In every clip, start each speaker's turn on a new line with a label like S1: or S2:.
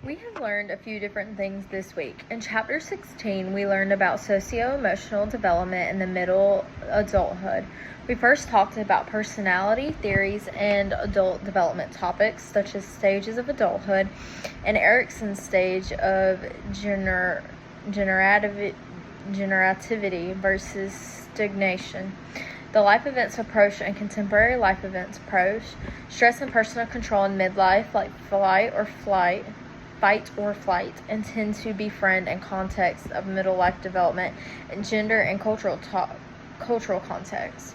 S1: We have learned a few different things this week. In Chapter 16, we learned about socio-emotional development in the middle adulthood. We first talked about personality, theories, and adult development topics, such as stages of adulthood and Erikson's stage of generativity versus stagnation. The life events approach and contemporary life events approach, stress and personal control in midlife, like fight or flight, and tend to befriend in context of middle life development and gender and cultural context.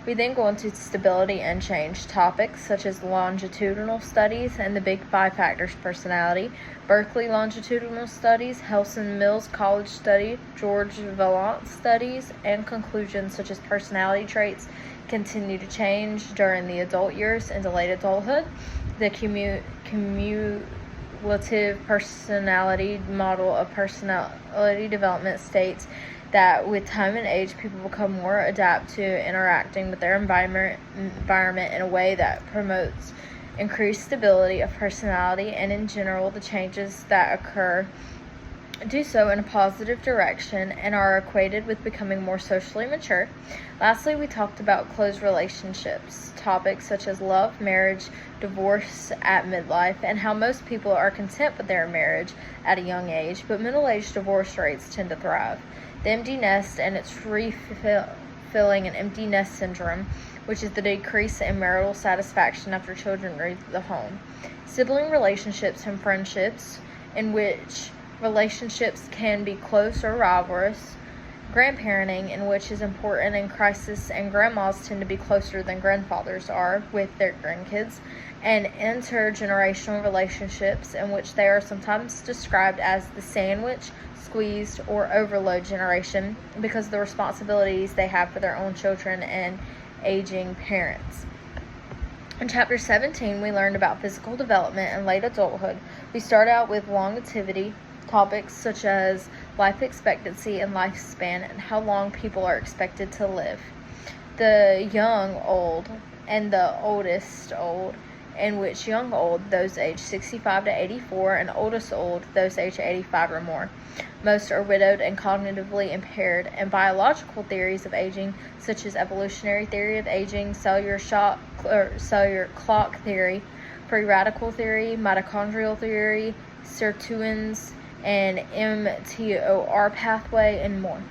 S1: We then go into stability and change topics such as longitudinal studies and the Big Five Factors personality, Berkeley longitudinal studies, Helson Mills College study, George Vaillant studies, and conclusions such as personality traits continue to change during the adult years into late adulthood. The cumulative personality model of personality development states that with time and age, people become more adept to interacting with their environment in a way that promotes increased stability of personality, and in general, the changes that occur do so in a positive direction and are equated with becoming more socially mature. Lastly, we talked about close relationships, topics such as love, marriage, divorce at midlife, and how most people are content with their marriage at a young age, but middle-aged divorce rates tend to thrive. The empty nest and its refilling an empty nest syndrome, which is the decrease in marital satisfaction after children leave the home. Sibling relationships and friendships, in which relationships can be close or rivalrous. Grandparenting, in which is important in crisis, and grandmas tend to be closer than grandfathers are with their grandkids. And intergenerational relationships, in which they are sometimes described as the sandwich, squeezed, or overload generation because of the responsibilities they have for their own children and aging parents. In Chapter 17, we learned about physical development and late adulthood. We start out with longevity, topics such as life expectancy and lifespan and how long people are expected to live. The young old and the oldest old, in which young old, those aged 65 to 84, and oldest old, those aged 85 or more. Most are widowed and cognitively impaired, and biological theories of aging, such as evolutionary theory of aging, cellular clock theory, free radical theory, mitochondrial theory, sirtuins, and mTOR pathway, and more.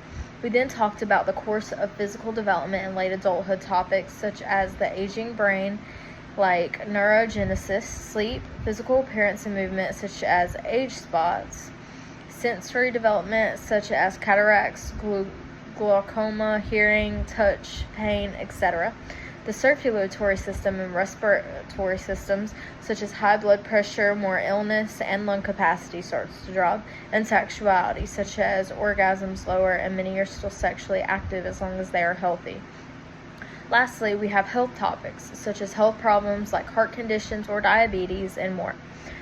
S1: We then talked about the course of physical development in late adulthood topics such as the aging brain, like neurogenesis, sleep, physical appearance and movement such as age spots, sensory development such as cataracts, glaucoma, hearing, touch, pain, etc., the circulatory system and respiratory systems such as high blood pressure, more illness, and lung capacity starts to drop, and sexuality such as orgasms lower, and many are still sexually active as long as they are healthy. Lastly, we have health topics such as health problems like heart conditions or diabetes and more.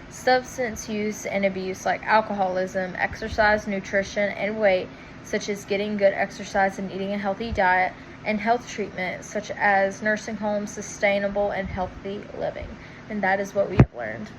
S1: Substance use and abuse like alcoholism, exercise, nutrition, and weight such as getting good exercise and eating a healthy diet, and health treatment such as nursing homes, sustainable and healthy living. And that is what we have learned.